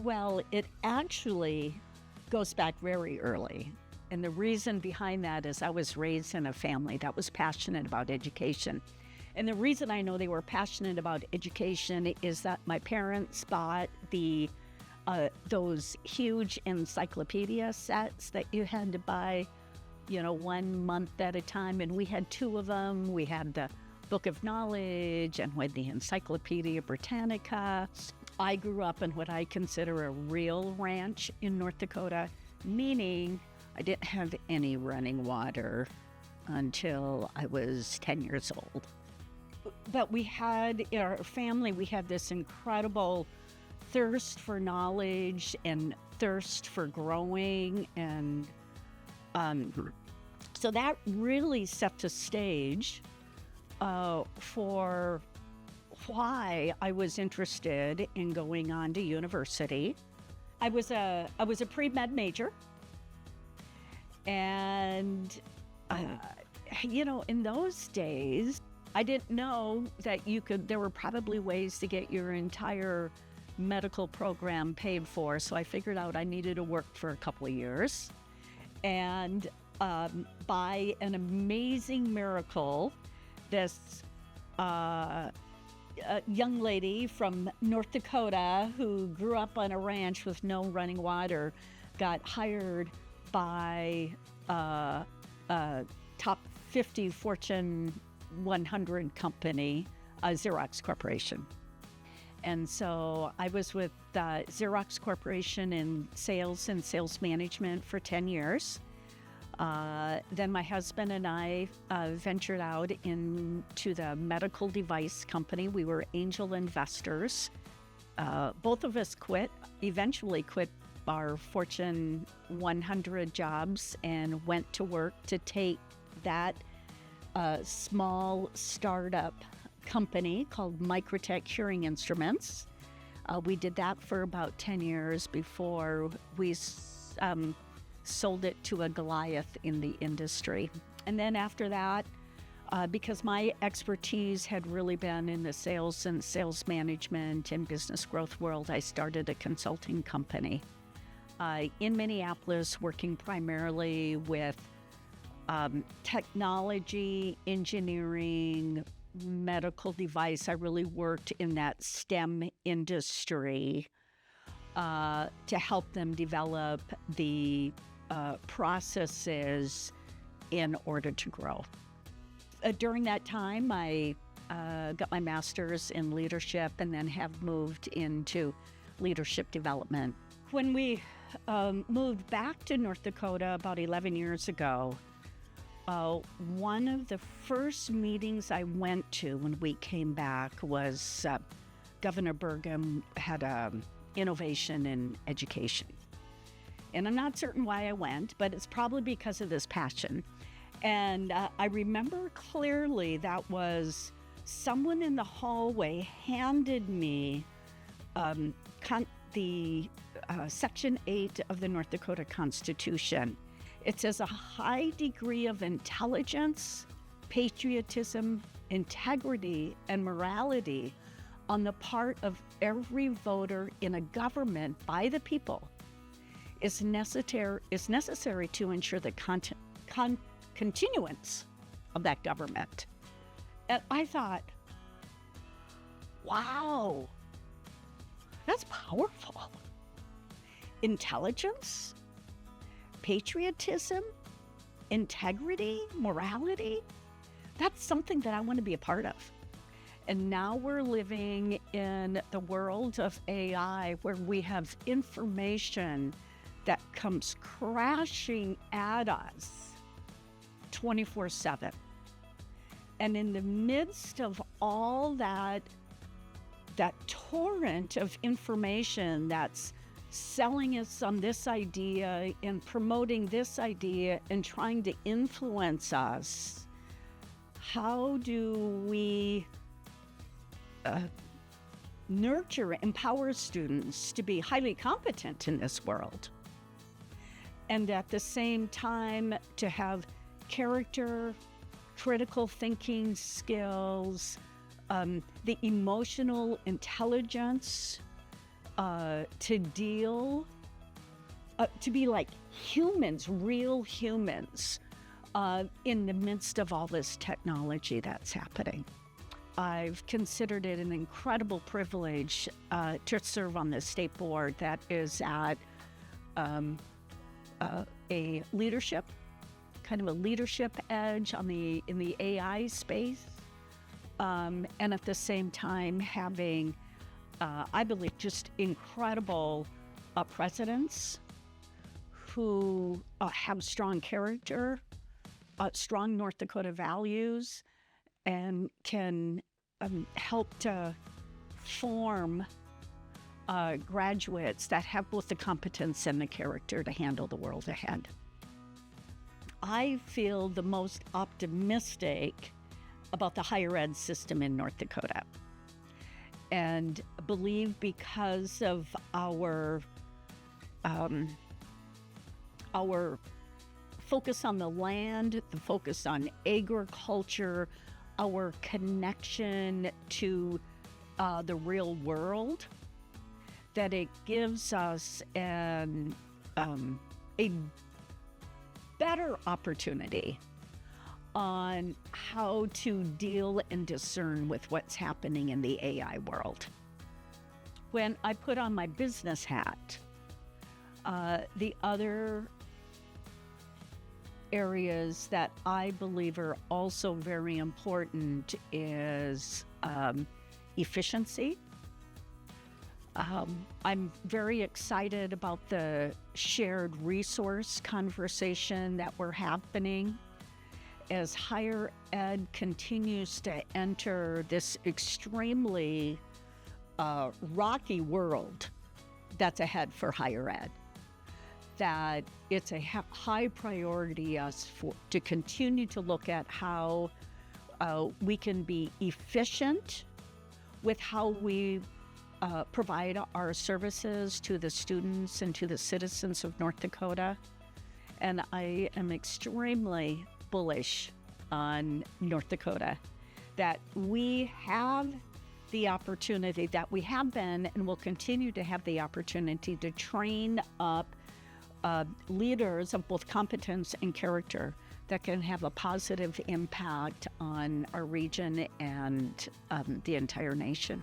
Well, it actually goes back very early. And the reason behind that is I was raised in a family that was passionate about education. And the reason I know they were passionate about education is that my parents bought those huge encyclopedia sets that you had to buy, 1 month at a time. And we had 2 of them. We had the Book of Knowledge and with the Encyclopedia Britannica. I grew up in what I consider a real ranch in North Dakota, meaning I didn't have any running water until I was 10 years old. But we had, in our family, we had this incredible thirst for knowledge and thirst for growing. And so that really set the stage for why I was interested in going on to university. I was a pre-med major, and in those days, I didn't know that there were probably ways to get your entire medical program paid for. So I figured out I needed to work for a couple of years, and by an amazing miracle, this a young lady from North Dakota who grew up on a ranch with no running water got hired by a top 50 Fortune 100 company, Xerox Corporation. And so I was with Xerox Corporation in sales and sales management for 10 years. Then my husband and I ventured out into the medical device company. We were angel investors. Both of us eventually quit our Fortune 100 jobs and went to work to take that small startup company called Microtech Hearing Instruments. We did that for about 10 years before we sold it to a Goliath in the industry. And then after that, because my expertise had really been in the sales and sales management and business growth world, I started a consulting company in Minneapolis, working primarily with technology, engineering, medical device. I really worked in that STEM industry to help them develop the processes in order to grow. During that time, I got my master's in leadership and then have moved into leadership development. When we moved back to North Dakota about 11 years ago, one of the first meetings I went to when we came back was Governor Burgum had innovation in education. And I'm not certain why I went, but it's probably because of this passion. And I remember clearly that was someone in the hallway handed me the Section 8 of the North Dakota Constitution. It says a high degree of intelligence, patriotism, integrity, and morality on the part of every voter in a government by the people is necessary to ensure the continuance of that government. And I thought, wow, that's powerful. Intelligence, patriotism, integrity, morality, that's something that I want to be a part of. And now we're living in the world of AI where we have information that comes crashing at us 24/7. And in the midst of all that torrent of information that's selling us on this idea and promoting this idea and trying to influence us, how do we empower students to be highly competent in this world. And at the same time, to have character, critical thinking skills, the emotional intelligence to be like humans, real humans, in the midst of all this technology that's happening. I've considered it an incredible privilege to serve on the state board that is at a leadership edge in the AI space, and at the same time having, I believe, just incredible presidents who have strong character, strong North Dakota values, and can help to form graduates that have both the competence and the character to handle the world ahead. I feel the most optimistic about the higher ed system in North Dakota, and believe because of our focus on the land, the focus on agriculture, our connection to the real world, that it gives us a better opportunity on how to deal and discern with what's happening in the AI world. When I put on my business hat, the other areas that I believe are also very important is efficiency. I'm very excited about the shared resource conversation that we're happening as higher ed continues to enter this extremely rocky world that's ahead for higher ed. That it's a high priority to continue to look at how we can be efficient with how we provide our services to the students and to the citizens of North Dakota. And I am extremely bullish on North Dakota, that we have the opportunity, that we have been and will continue to have the opportunity to train up leaders of both competence and character that can have a positive impact on our region and the entire nation.